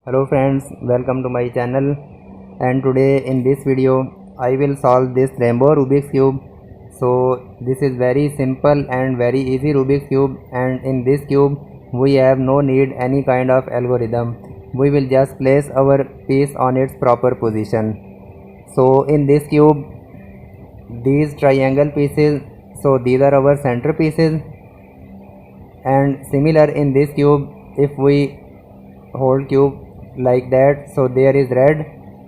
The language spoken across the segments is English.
Hello friends, welcome to my channel, and today in this video I will solve this rainbow Rubik's cube. So this is very simple and very easy Rubik's cube, and in this cube we have no need any kind of algorithm. We will just place our piece on its proper position. So in this cube, these triangle pieces, so these are our center pieces, and similar in this cube, if we hold cube like that, so there is red,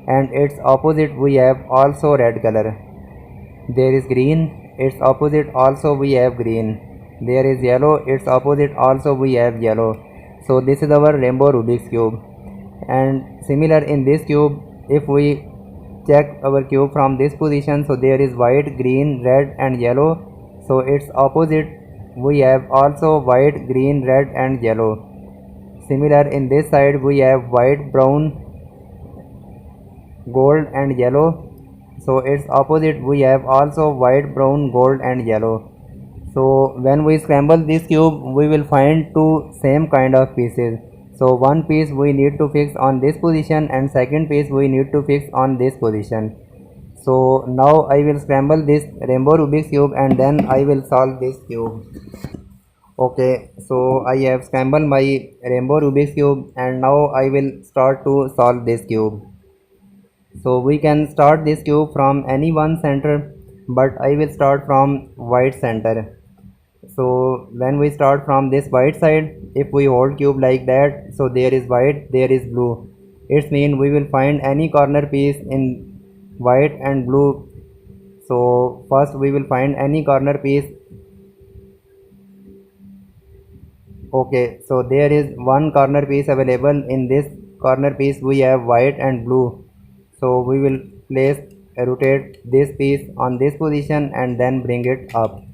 and its opposite we have also red color. There is green, its opposite also we have green. There is yellow, its opposite also we have yellow. So this is our rainbow Rubik's cube. And similar in this cube, if we check our cube from this position, so there is white, green, red and yellow. So its opposite we have also white, green, red and yellow. Similar in this side we have white, brown, gold and yellow. So its opposite we have also white, brown, gold and yellow. So when we scramble this cube, we will find two same kind of pieces. So one piece we need to fix on this position, and second piece we need to fix on this position. So now I will scramble this rainbow Rubik's cube, and then I will solve this cube. Okay, so I have scrambled my rainbow Rubik's cube, and now I will start to solve this cube. So we can start this cube from any one center, but I will start from white center. So when we start from this white side, if we hold cube like that, so there is white, there is blue. It means we will find any corner piece in white and blue. So first we will find any corner piece. Okay, so there is one corner piece available. In this corner piece we have white and blue. So we will rotate this piece on this position and then bring it up.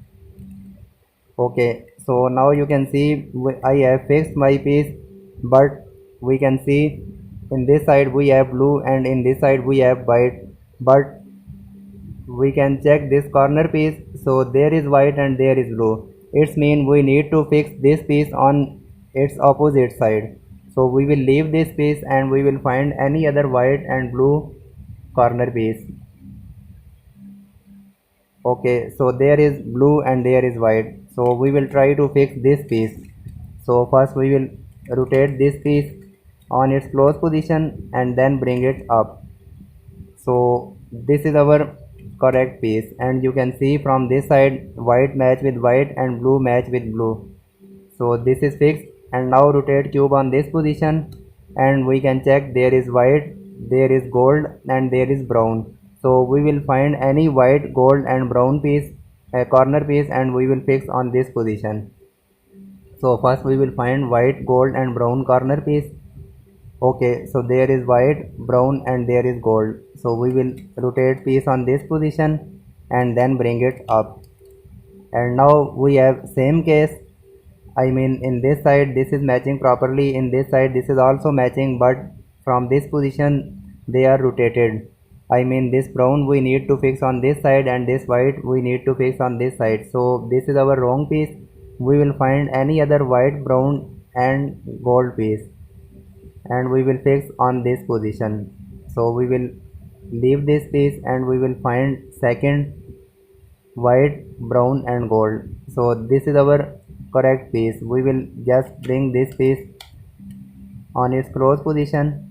Okay, so now you can see I have fixed my piece, but we can see in this side we have blue and in this side we have white, but we can check this corner piece, so there is white and there is blue. It means we need to fix this piece on its opposite side. So we will leave this piece and we will find any other white and blue corner piece. Okay, so there is blue and there is white. So we will try to fix this piece. So first we will rotate this piece on its closed position and then bring it up. So this is our correct piece, and you can see from this side white match with white and blue match with blue. So this is fixed, and now rotate cube on this position and we can check there is white, there is gold and there is brown. So we will find any white, gold and brown piece, a corner piece, and we will fix on this position. So first we will find white, gold and brown corner piece. Okay, so there is white, brown and there is gold. So we will rotate piece on this position and then bring it up. And now we have same case. I mean in this side this is matching properly, in this side this is also matching, but from this position they are rotated. I mean this brown we need to fix on this side and this white we need to fix on this side. So this is our wrong piece. We will find any other white, brown and gold piece and we will fix on this position. So we will leave this piece and we will find second white, brown and gold. So this is our correct piece. We will just bring this piece on its closed position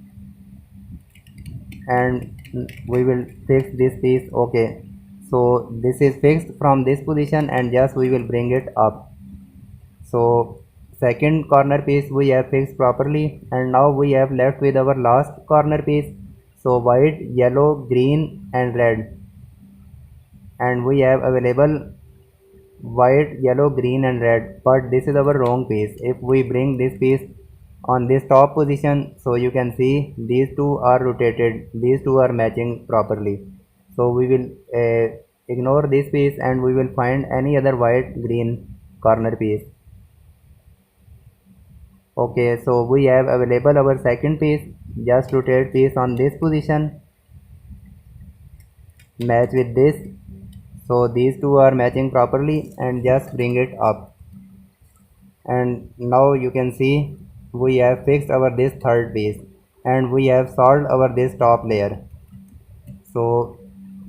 and we will fix this piece. Okay, so this is fixed from this position and just we will bring it up. So second corner piece we have fixed properly, and now we have left with our last corner piece. So white, yellow, green and red, and we have available white, yellow, green and red, but this is our wrong piece. If we bring this piece on this top position, so you can see these two are rotated, these two are matching properly. So we will ignore this piece and we will find any other white, green corner piece. Okay, so we have available our second piece. Just rotate piece on this position, match with this. So these two are matching properly and just bring it up. And now you can see we have fixed our this third piece. and we have solved our this top layer. So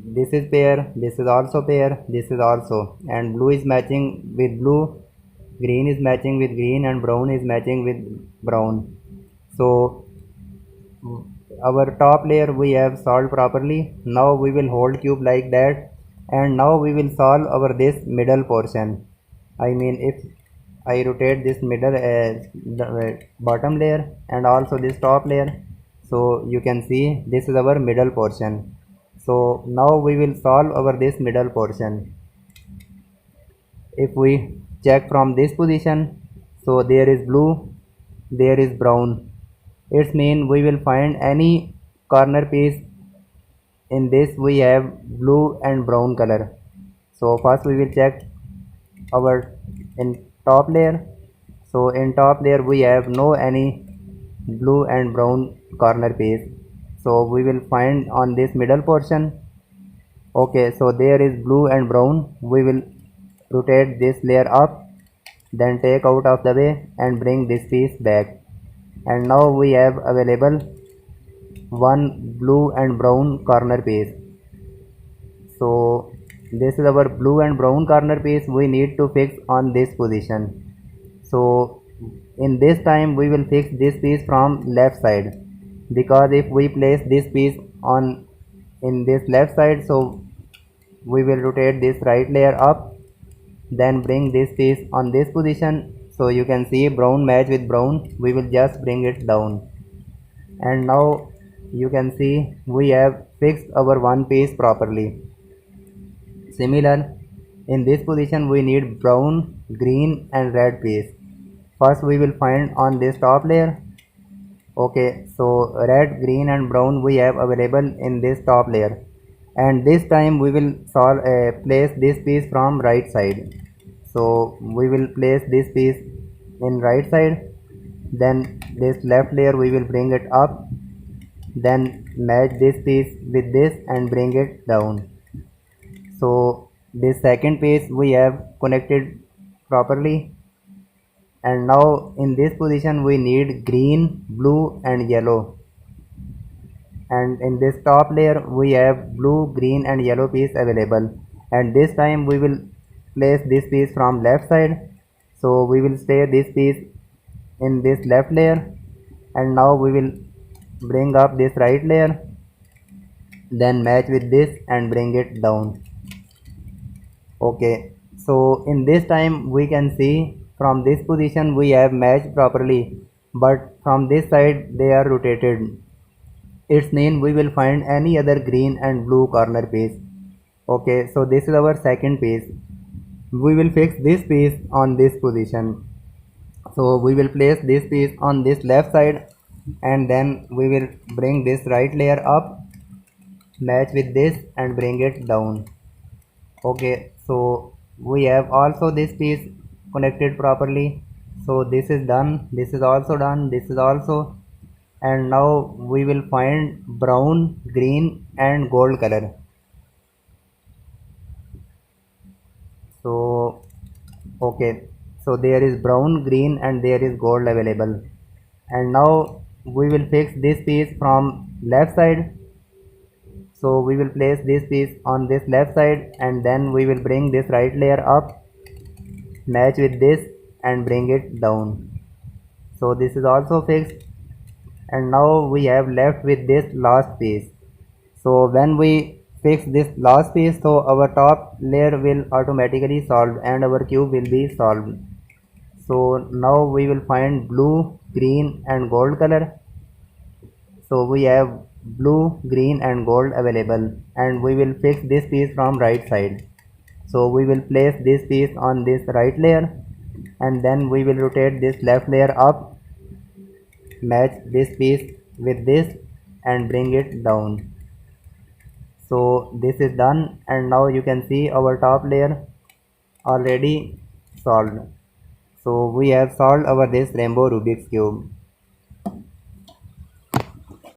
this is pair, this is also pair, this is also, and blue is matching with blue, green is matching with green, and brown is matching with brown. So our top layer we have solved properly. Now we will hold cube like that, and now we will solve our this middle portion. I mean, if I rotate this middle the bottom layer and also this top layer, so you can see this is our middle portion. So now we will solve our this middle portion. If we check from this position, so there is blue, there is brown. It's mean we will find any corner piece. In this we have blue and brown color. So first we will check our in top layer. So in top layer we have no any blue and brown corner piece, so we will find on this middle portion. Okay, so there is blue and brown. We will rotate this layer up, then take out of the way and bring this piece back, and now we have available one blue and brown corner piece. So this is our blue and brown corner piece. We need to fix on this position. So in this time we will fix this piece from left side, because if we place this piece on in this left side, so we will rotate this right layer up, then bring this piece on this position. So you can see brown match with brown. We will just bring it down, and now you can see we have fixed our one piece properly. Similar, in this position we need brown, green and red piece. First we will find on this top layer. Okay, so red, green and brown we have available in this top layer, and this time we will place this piece from right side. So we will place this piece in right side, then this left layer we will bring it up, then match this piece with this and bring it down. So this second piece we have connected properly, and now in this position we need green, blue and yellow, and in this top layer we have blue, green and yellow piece available, and this time we will place this piece from left side. So we will stay this piece in this left layer, and now we will bring up this right layer, then match with this and bring it down. Okay, so in this time we can see from this position we have matched properly, but from this side they are rotated. Its mean we will find any other green and blue corner piece. Okay, so this is our second piece. We will fix this piece on this position. So we will place this piece on this left side, and then we will bring this right layer up, match with this and bring it down. Okay, so we have also this piece connected properly. So this is done, this is also done, this is also, and now we will find brown, green and gold color. So okay, so there is brown, green and there is gold available, and now we will fix this piece from left side. So we will place this piece on this left side, and then we will bring this right layer up, match with this and bring it down. So this is also fixed, and now we have left with this last piece. So when we fix this last piece, so our top layer will automatically solve and our cube will be solved. So now we will find blue, green and gold color. So we have blue, green and gold available, and we will fix this piece from right side. So we will place this piece on this right layer, and then we will rotate this left layer up, match this piece with this and bring it down. So this is done, and now you can see our top layer already solved. So we have solved our this rainbow Rubik's cube.